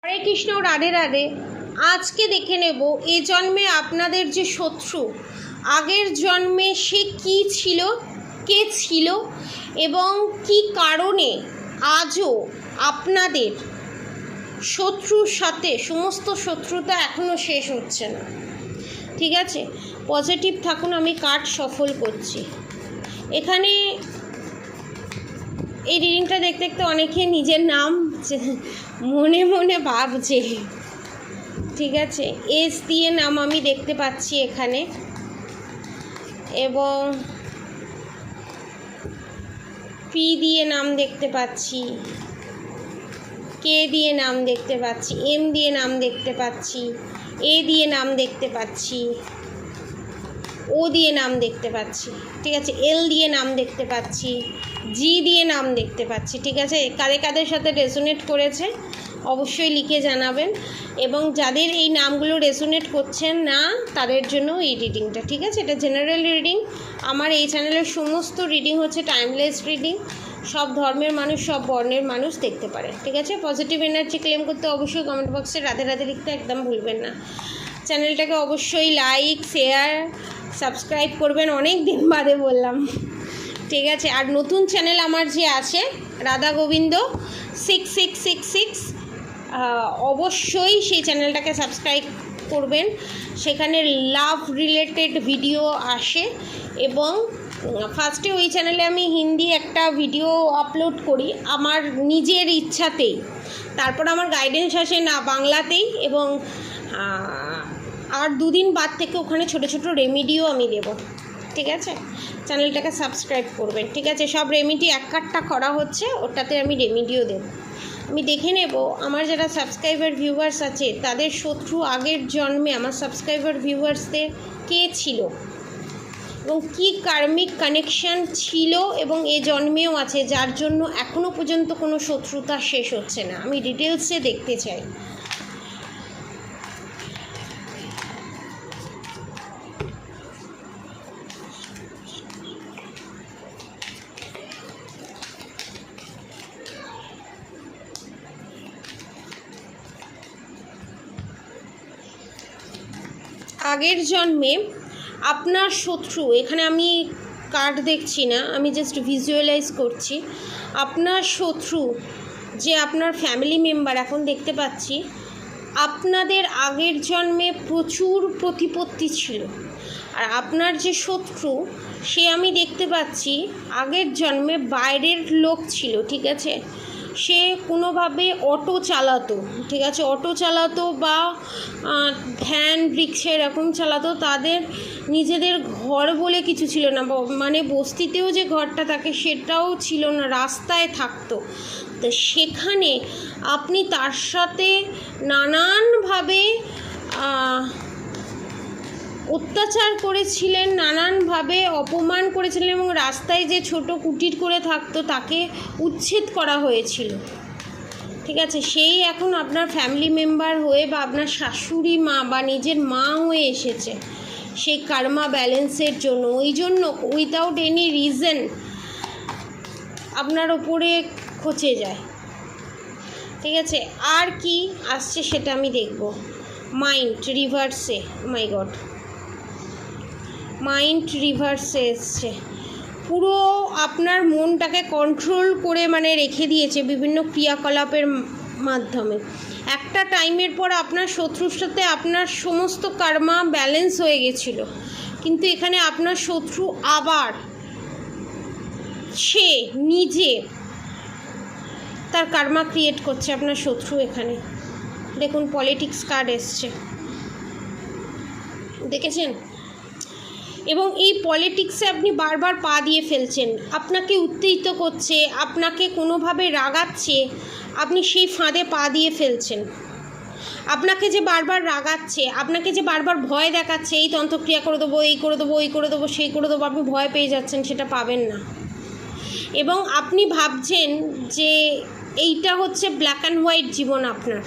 হরে কৃষ্ণ, রাধে রাধে। আজকে দেখে নেব এ জন্মে আপনাদের যে শত্রু, আগের জন্মে সে কি ছিল, কে ছিল এবং কি কারণে আজও আপনাদের শত্রুর সাথে সমস্ত শত্রুতা এখনও শেষ হচ্ছে না। ঠিক আছে, পজিটিভ থাকুন। আমি কার্ড সফল করছি। এখানে এই রিডিংটা দেখতে দেখতে অনেকে নিজের নাম মনে মনে ভাবছে। ঠিক আছে, এস দিয়ে নাম আমি দেখতে পাচ্ছি এখানে, এবং পি দিয়ে নাম দেখতে পাচ্ছি, কে দিয়ে নাম দেখতে পাচ্ছি, এম দিয়ে নাম দেখতে পাচ্ছি, এ দিয়ে নাম দেখতে পাচ্ছি, ও দিয়ে নাম দেখতে পাচ্ছি। ঠিক আছে, এল দিয়ে নাম দেখতে পাচ্ছি, জি দিয়ে নাম দেখতে পাচ্ছি। ঠিক আছে, কাদের সাথে রেজোনেট করেছে অবশ্যই লিখে জানাবেন, এবং যাদের এই নামগুলো রেজোনেট করছেন না তাদের জন্য এই রিডিংটা। ঠিক আছে, এটা জেনারেল রিডিং। আমার এই চ্যানেলের সমস্ত রিডিং হচ্ছে টাইমলেস রিডিং। সব ধর্মের মানুষ, সব বর্ণের মানুষ দেখতে পারে। ঠিক আছে, পজিটিভ এনার্জি ক্লেম করতে অবশ্যই কমেন্ট বক্সে রাধে রাধে লিখতে একদম ভুলবেন না। চ্যানেলটাকে অবশ্যই লাইক, শেয়ার, সাবস্ক্রাইব করবেন। অনেক দিন বাদে বললাম। ঠিক আছে, আর নতুন চ্যানেল আমার যে আছে রাধা গোবিন্দ 6666, অবশ্যই সেই চ্যানেলটাকে সাবস্ক্রাইব করবেন। সেখানে লাভ রিলেটেড ভিডিও আসে, এবং ফার্স্টে ওই চ্যানেলে আমি হিন্দি একটা ভিডিও আপলোড করি আমার নিজের ইচ্ছাতেই, তারপর আমার গাইডেন্স আসে না বাংলাতেই, এবং আর দুদিন বাদ থেকে ওখানে ছোট ছোট রেমিডিও আমি দেব। ঠিক আছে, চ্যানেলটাকে সাবস্ক্রাইব করবেন। ঠিক আছে, সব রেমিডি এক কাটটা করা হচ্ছে, ওটাতে আমি রেমিডিও দেব। আমি দেখে নেব আমার যারা সাবস্ক্রাইবার ভিউয়ার্স আছে তাদের শত্রু আগের জন্মে আমার সাবস্ক্রাইবার ভিউয়ার্সদের কে ছিল এবং কি কার্মিক কানেকশান ছিল এবং এ জন্মেও আছে, যার জন্য এখনও পর্যন্ত কোনো শত্রুতা শেষ হচ্ছে না। আমি ডিটেলসে দেখতে চাই। আগের জন্মে আপনার শত্রু, এখানে আমি কার্ড দেখছি না, আমি জাস্ট ভিজুয়ালাইজ করছি। আপনার শত্রু যে আপনার ফ্যামিলি মেম্বার এখন দেখতে পাচ্ছি, আপনাদের আগের জন্মে প্রচুর প্রতিপত্তি ছিল। আর আপনার যে শত্রু সে আমি দেখতে পাচ্ছি আগের জন্মে বাইরের লোক ছিল। ঠিক আছে, সে কোনোভাবে অটো চালাতো। ঠিক আছে, অটো চালাতো বা ভ্যান রিক্সা এরকম চালাতো। তাদের নিজেদের ঘর বলে কিছু ছিল না, মানে বস্তিতেও যে ঘরটা থাকে সেটাও ছিল না, রাস্তায় থাকতো। তো সেখানে আপনি তার সাথে নানানভাবে অত্যাচার করেছিলেন, নানানভাবে অপমান করেছিলেন, এবং রাস্তায় যে ছোট কুটির করে থাকতো তাকে উচ্ছেদ করা হয়েছিল। ঠিক আছে, সেই এখন আপনার ফ্যামিলি মেম্বার হয়ে বা আপনার শাশুড়ি মা বা নিজের মা হয়ে এসেছে সেই কার্মা ব্যালেন্সের জন্য। ওই জন্য উইথাউট এনি রিজন আপনার ওপরে খচে যায়। ঠিক আছে, আর কি আসছে সেটা আমি দেখব। মাইন্ড রিভার্সে, মাই গড, মাইন্ড রিভার্সে এসছে। পুরো আপনার মনটাকে কন্ট্রোল করে মানে রেখে দিয়েছে বিভিন্ন ক্রিয়াকলাপের মাধ্যমে। একটা টাইমের পর আপনার শত্রুর সাথে আপনার সমস্ত কার্মা ব্যালেন্স হয়ে গেছিল, কিন্তু এখানে আপনার শত্রু আবার সে নিজে তার কার্মা ক্রিয়েট করছে। আপনার শত্রু এখানে দেখুন পলিটিক্স কার্ড এসছে, দেখেছেন? এবং এই পলিটিক্সে আপনি বারবার পা দিয়ে ফেলছেন, আপনাকে উত্তেজিত করছে, আপনাকে কোনোভাবে রাগাচ্ছে, আপনি সেই ফাঁদে পা দিয়ে ফেলছেন। আপনাকে যে বারবার রাগাচ্ছে, আপনাকে যে বারবার ভয় দেখাচ্ছে, এই তন্ত্রক্রিয়া করে দেবো, এই করে দেবো, এই করে দেবো, সেই করে দেবো, আপনি ভয় পেয়ে যাচ্ছেন, সেটা পাবেন না। এবং আপনি ভাবছেন যে এইটা হচ্ছে ব্ল্যাক অ্যান্ড হোয়াইট জীবন আপনার,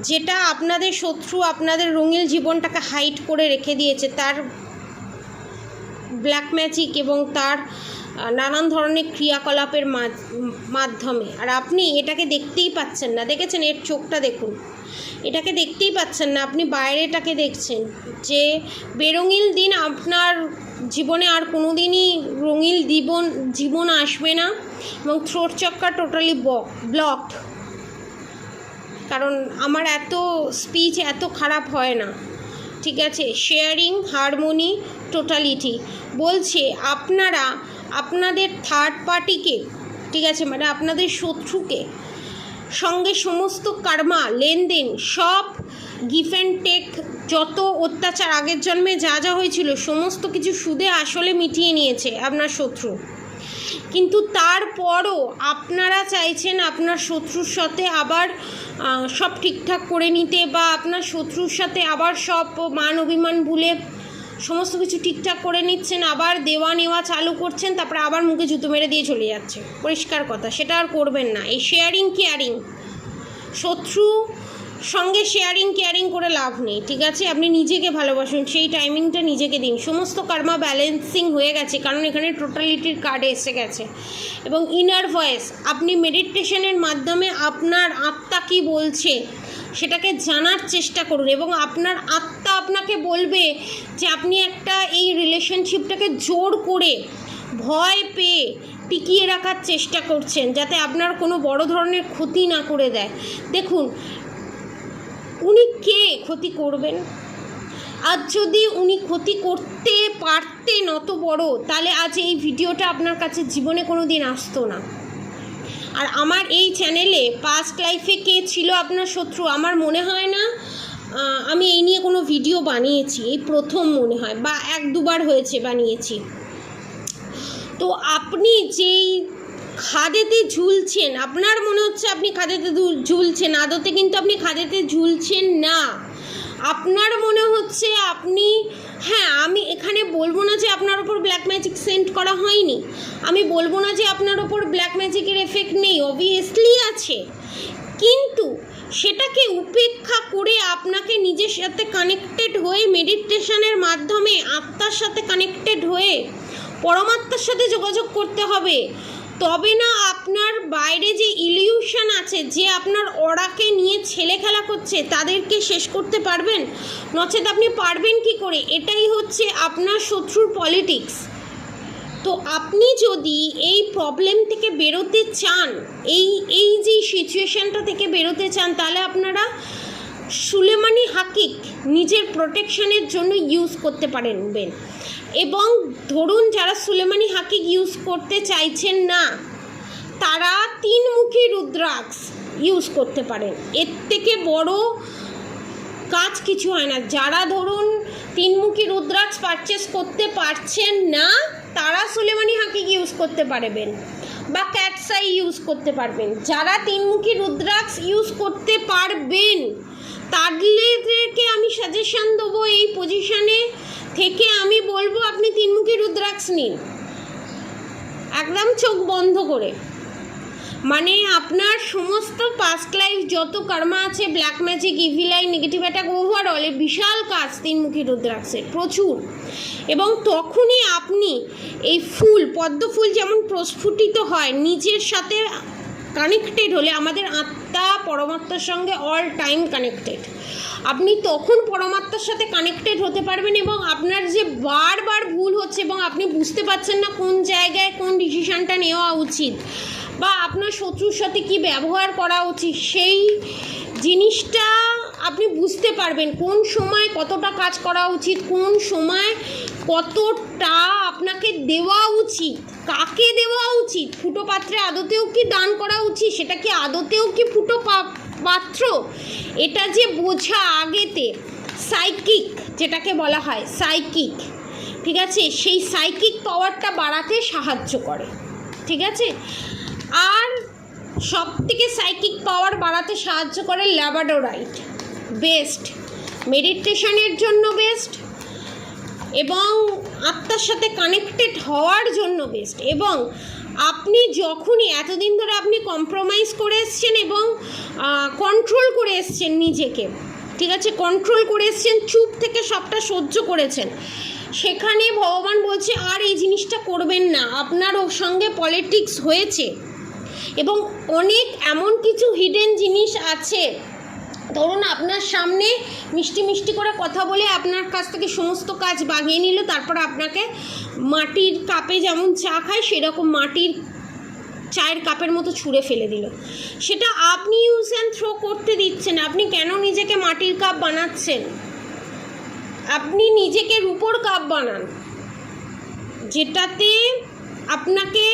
যেটা আপনাদের শত্রু আপনাদের রঙিন জীবনটাকে হাইড করে রেখে দিয়েছে। তার ব্ল্যাক ম্যাজিক এবং তার নানান ধরনের ক্রিয়াকলাপের মাধ্যমে। আর আপনি এটাকে দেখতেই পাচ্ছেন না, দেখেছেন এর চোখটা দেখুন, এটাকে দেখতেই পাচ্ছেন না, আপনি বাইরেটাকে দেখছেন। যে বেরঙিল দিন আপনার জীবনে আর কোনো দিনই রঙিল জীবন আসবে না, এবং থ্রোট চক্র টোটালি ব্লকড। কারণ আমার এত স্পিচ এত খারাপ হয় না, ঠিক আছে। শেয়ারিং, হারমোনি, টোটালিটি বলছে আপনারা আপনাদের থার্ড পার্টিকে, ঠিক আছে, মানে আপনাদের শত্রুকে সঙ্গে সমস্ত কর্মা লেনদেন সব গিভ অ্যান্ড টেক, যত অত্যাচার আগের জন্মে যা যা হয়েছিল সমস্ত কিছু সুদে আসলে মিটিয়ে নিয়েছে আপনার শত্রু। কিন্তু তারপরও আপনারা চাইছেন আপনার শত্রুর সাথে আবার সব ঠিকঠাক করে নিতে, বা আপনার শত্রুর সাথে আবার সব মান অভিমান ভুলে সমস্ত কিছু ঠিকঠাক করে নিচ্ছেন, আবার দেওয়া নেওয়া চালু করছেন, তারপরে আবার মুখে জুতো মেরে দিয়ে চলে যাচ্ছে। পরিষ্কার কথা, সেটা আর করবেন না। এই শেয়ারিং কেয়ারিং, শত্রু সঙ্গে শেয়ারিং কেয়ারিং করে লাভ নেই, ঠিক আছে। আপনি নিজেকে ভালোবাসুন, সেই টাইমিংটা নিজেকে দিন। সমস্ত কর্মা ব্যালেন্সিং হয়ে গেছে, কারণ এখানে টোটালিটির কার্ড এসে গেছে। এবং ইনার ভয়েস, আপনি মেডিটেশনের মাধ্যমে আপনার আত্মা কী বলছে সেটাকে জানার চেষ্টা করুন, এবং আপনার আত্মা আপনাকে বলবে যে আপনি একটা এই রিলেশনশিপটাকে জোর করে ভয় পেয়ে টিকিয়ে রাখার চেষ্টা করছেন, যাতে আপনার কোনো বড় ধরনের ক্ষতি না করে দেয়। দেখুন, উনি কে ক্ষতি করবেন? আজ যদি উনি ক্ষতি করতে পারতেন অত বড়, তাহলে আজ এই ভিডিওটা আপনার কাছে জীবনে কোনো দিন আসতো না। আর আমার এই চ্যানেলে পাস্ট লাইফে কে ছিল আপনার শত্রু, আমার মনে হয় না আমি এই নিয়ে কোনো ভিডিও বানিয়েছি, এই প্রথম মনে হয়, বা এক দুবার হয়েছে বানিয়েছি। তো আপনি যেই খাদেতে ঝুলছেন, আপনার মনে হচ্ছে আপনি খাদেতে ঝুলছেন, আদতে কিন্তু আপনি খাদেতে ঝুলছেন না। আপনার মনে হচ্ছে আপনি, হ্যাঁ, আমি এখানে বলবো না যে আপনার ওপর ব্ল্যাক ম্যাজিক সেন্ড করা হয়নি, আমি বলবো না যে আপনার ওপর ব্ল্যাক ম্যাজিকের এফেক্ট নেই, অবভিয়াসলি আছে, কিন্তু সেটাকে উপেক্ষা করে আপনাকে নিজের সাথে কানেক্টেড হয়ে মেডিটেশনের মাধ্যমে আত্মার সাথে কানেক্টেড হয়ে পরমাত্মার সাথে যোগাযোগ করতে হবে। তবে না আপনার বাইরে যে ইলিউশন আছে, যে আপনার অরাকে নিয়ে ছেলে খেলা করছে, তাদেরকে শেষ করতে পারবেন, নচেত আপনি পারবেন কি করে? এটাই হচ্ছে আপনার শত্রুর পলিটিক্স। তো আপনি যদি এই প্রবলেম থেকে বেরোতে চান, এই যে সিচুয়েশানটা থেকে বেরোতে চান, তাহলে আপনারা সুলেমানি হাকিক নিজের প্রোটেকশনের জন্য ইউজ করতে পারবেন। এবং ধরুন যারা সুলেমানি হাকিক ইউজ করতে চাইছেন না, তারা 3 মুখী রুদ্রাক্ষ ইউজ করতে পারেন। এর থেকে বড় কাজ কিছু হয় না। যারা ধরুন 3 মুখী রুদ্রাক্ষ পারচেস করতে পারছেন না, তারা সুলেমানি হাকিক ইউজ করতে পারবেন, বা ক্যাটসাই ইউজ করতে পারবেন। যারা 3 মুখী রুদ্রাক্ষ ইউজ করতে পারবেন, তাদেরকে আমি সাজেশন দেবো, এই পজিশনে থেকে আমি বলবো আপনি 3 মুখী রুদ্রাক্ষ নিন, একদম চোখ বন্ধ করে। মানে আপনার সমস্ত পাস্ট লাইফ যত কর্মা আছে, black magic, evil I, negative attack, overall এর বিশাল কাজ 3 মুখী রুদ্রাক্ষের, প্রচুর। এবং তখনই আপনি এই ফুল, পদ্ম ফুল যেমন প্রস্ফুটিত হয় নিজের সাথে কানেক্টেড হলে, আমাদের আত্মা পরমাত্মার সঙ্গে অল টাইম কানেক্টেড, আপনি তখন পরমাত্মার সাথে কানেক্টেড হতে পারবেন। এবং আপনার যে বারবার ভুল হচ্ছে এবং আপনি বুঝতে পারছেন না কোন জায়গায় কোন ডিসিশনটা নেওয়া উচিত, বা আপনার শত্রুর সাথে কি ব্যবহার করা উচিত, সেই জিনিসটা আপনি বুঝতে পারবেন। কোন সময় কতটা কাজ করা উচিত, কোন সময় কতটা আপনাকে দেওয়া উচিত, কাকে দেওয়া উচিত, ফুটো পাত্রে আদতেও কি দান করা উচিত, সেটা কি আদতেও কি ফুটো পাত্র, এটা যে বোঝা আগেতে সাইকিক, যেটাকে বলা হয় সাইকিক, ঠিক আছে, সেই সাইকিক পাওয়ারটা বাড়াতে সাহায্য করে, ঠিক আছে। আর সব থেকে সাইকিক পাওয়ার বাড়াতে সাহায্য করে ল্যাবাডোরাইট, বেস্ট মেডিটেশনের জন্য বেস্ট, এবং আত্মার সাথে কানেক্টেড হওয়ার জন্য বেস্ট। এবং আপনি যখনই এতদিন ধরে আপনি কম্প্রোমাইজ করে এসছেন এবং কন্ট্রোল করে এসছেন নিজেকে, ঠিক আছে, কন্ট্রোল করে এসছেন, চুপ থেকে সবটা সহ্য করেছেন, সেখানে ভগবান বলছে আর এই জিনিসটা করবেন না। আপনার ওর সঙ্গে পলিটিক্স হয়েছে এবং অনেক এমন কিছু হিডেন জিনিস আছে, ধরুন আপনার সামনে মিষ্টি মিষ্টি করে কথা বলে আপনার কাছ থেকে সমস্ত কাজ বাগিয়ে নিল, তারপর আপনাকে মাটির কাপে যেমন চা খায় সেরকম মাটির চায়ের কাপের মতো ছুঁড়ে ফেলে দিল। সেটা আপনি ইউজ অ্যান্ড থ্রো করতে দিচ্ছেন। আপনি কেন নিজেকে মাটির কাপ বানাচ্ছেন? আপনি নিজেকে রূপোর কাপ বানান, যেটাতে আপনাকে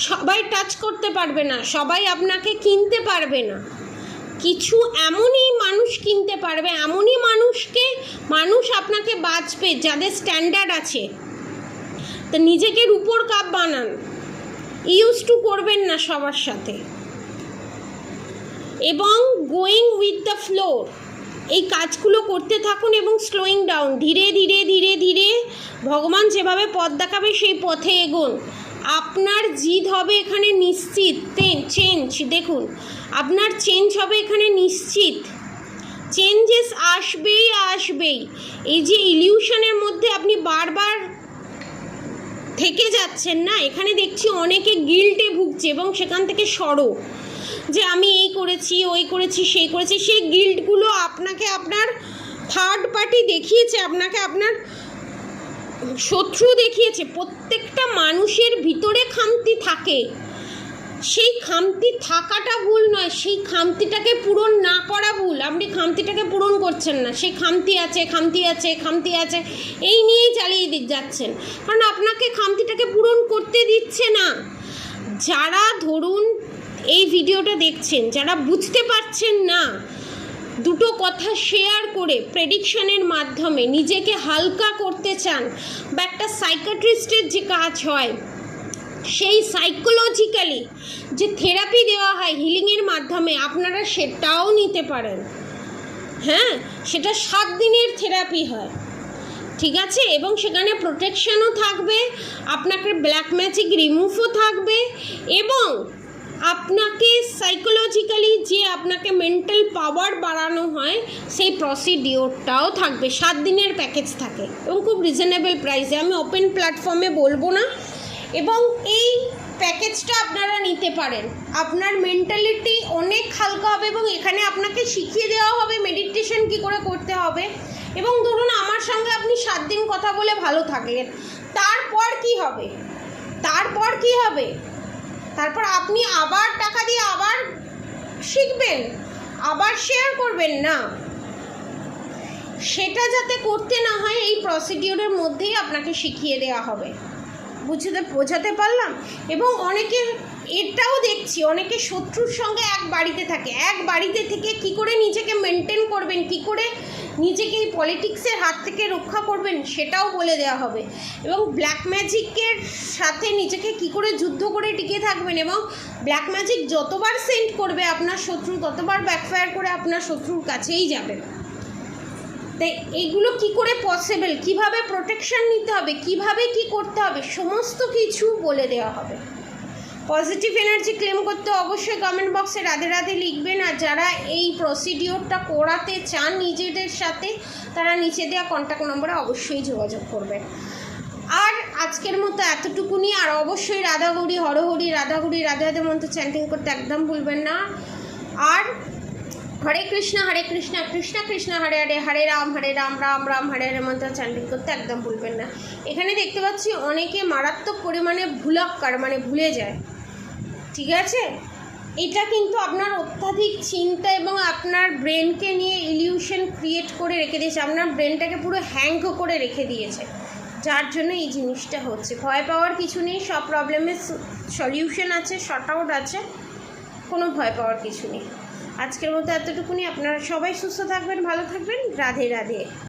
সবাই টাচ করতে পারবে না, সবাই আপনাকে কিনতে পারবে না। কিছু এমনই মানুষ কিনতে পারবে, এমনই মানুষ আপনাকে বাঁচবে যাদের স্ট্যান্ডার্ড আছে। তো নিজেকে রূপোর কাপ বানান, ইউজ টু করবেন না সবার সাথে। এবং গোয়িং উইথ দ্য ফ্লোর, এই কাজগুলো করতে থাকুন এবং স্লোয়িং ডাউন, ধীরে ধীরে ধীরে ধীরে ভগবান যেভাবে পথ দেখাবে সেই পথে এগোন। আপনার জিদ হবে এখানে নিশ্চিত, চেঞ্জ দেখুন আপনার চেঞ্জ হবে এখানে নিশ্চিত। চেঞ্জেস আসবেই। এই যে ইলিউশনের মধ্যে আপনি বারবার থেকে যাচ্ছেন না, এখানে দেখছি অনেকে গিল্টে ভুগছে এবং সেখান থেকে সরো, যে আমি এই করেছি, ওই করেছি, সেই করেছি। সেই গিল্টগুলো আপনাকে আপনার থার্ড পার্টি দেখিয়েছে, আপনাকে আপনার শত্রু দেখিয়েছে। প্রত্যেকটা মানুষের ভিতরে খামতি থাকে, সেই খামতি থাকাটা ভুল নয়, সেই খামতিটাকে পূরণ না করা ভুল। আপনি খামতিটাকে পূরণ করছেন না, সেই খামতি আছে এই নিয়েই চালিয়ে যাচ্ছেন, কারণ আপনাকে খামতিটাকে পূরণ করতে দিচ্ছে না। যারা ধরুন এই ভিডিওটা দেখছেন, যারা বুঝতে পারছেন না, দুটো কথা শেয়ার করে প্রেডিকশনের মাধ্যমে নিজেকে হালকা করতে চান, বা একটা সাইকিয়াট্রিস্টের যে কাজ হয় সেই সাইকোলজিক্যালি যে থেরাপি দেওয়া হয় হিলিংয়ের মাধ্যমে, আপনারা সেটাও নিতে পারেন। হ্যাঁ, সেটা 7 দিনের থেরাপি হয়, ঠিক আছে? এবং সেখানে প্রোটেকশনও থাকবে, আপনাকে ব্ল্যাক ম্যাজিক রিমুভও থাকবে, এবং আপনাকে সাইকোলজিক্যালি যে আপনাকে মেন্টাল পাওয়ার বাড়ানো হয় সেই প্রসিডিওরটাও থাকবে। 7 দিনের প্যাকেজ থাকে এবং খুব রিজনেবল প্রাইসে, আমি ওপেন প্ল্যাটফর্মে বলবো না। এবং এই প্যাকেজটা আপনারা নিতে পারেন, আপনার মেন্টালিটি অনেক হালকা হবে এবং এখানে আপনাকে শিখিয়ে দেওয়া হবে মেডিটেশন কী করে করতে হবে। এবং ধরুন আমার সঙ্গে আপনি 7 দিন কথা বলে ভালো থাকলেন, তারপর কি হবে? তারপর আপনি আবার টাকা দিয়ে আবার শিখবেন, আবার শেয়ার করবেন না। সেটা যাতে করতে না হয় এই প্রসিডিওরের মধ্যেই আপনাকে শিখিয়ে দেওয়া হবে। বোঝাতে পারলাম? এবং অনেকে এটাও দেখছি, অনেকে শত্রুর সঙ্গে এক বাড়িতে থেকে কি করে নিজেকে মেনটেন করবেন, কি করে নিজেকে এই পলিটিক্সের হাত থেকে রক্ষা করবেন সেটাও বলে দেওয়া হবে। এবং ব্ল্যাক ম্যাজিকের সাথে নিজেকে কি করে যুদ্ধ করে টিকে থাকবেন, এবং ব্ল্যাক ম্যাজিক যতবার সেন্ড করবে আপনার শত্রু ততবার ব্যাকফায়ার করে আপনার শত্রুর কাছেই যাবে। তাই এইগুলো কি করে পসিবল, কিভাবে প্রোটেকশন নিতে হবে, কিভাবে কি করতে হবে, সমস্ত কিছু বলে দেওয়া হবে। পজিটিভ এনার্জি ক্লেম করতে অবশ্যই কমেন্ট বক্সে রাধে রাধে লিখবেন। আর যারা এই প্রসিডিওরটা করাতে চান নিজেদের সাথে, তারা নিচে দেওয়া কন্ট্যাক্ট নম্বরে অবশ্যই যোগাযোগ করবেন। আর আজকের মতো এতটুকুনি। আর অবশ্যই রাধাগৌরী হরহরি, রাধাগৌরী রাধে রাধে মন্ত্র চ্যান্টিং করতে একদম ভুলবেন না। আর হরে কৃষ্ণ কৃষ্ণ কৃষ্ণ হরে হরে, হরে রাম রাম রাম হরে হরে মন্ত্র চ্যান্টিং করতে একদম ভুলবেন না। এখানে দেখতে পাচ্ছি অনেকে মারাত্মক পরিমাণে ভুলাক্কার, মানে ভুলে যায়, ঠিক আছে? এটা কিন্তু আপনার অত্যাধিক চিন্তা এবং আপনার ব্রেনকে নিয়ে ইলিউশন ক্রিয়েট করে রেখে দিয়েছে, আপনার ব্রেনটাকে পুরো হ্যাং করে রেখে দিয়েছে, যার জন্য এই জিনিসটা হচ্ছে। ভয় পাওয়ার কিছু নেই, সব প্রবলেমের সলিউশন আছে, শর্ট আউট আছে, কোনো ভয় পাওয়ার কিছু নেই। আজকের মতো এতটুকুনি। আপনারা সবাই সুস্থ থাকবেন, ভালো থাকবেন। রাধে রাধে।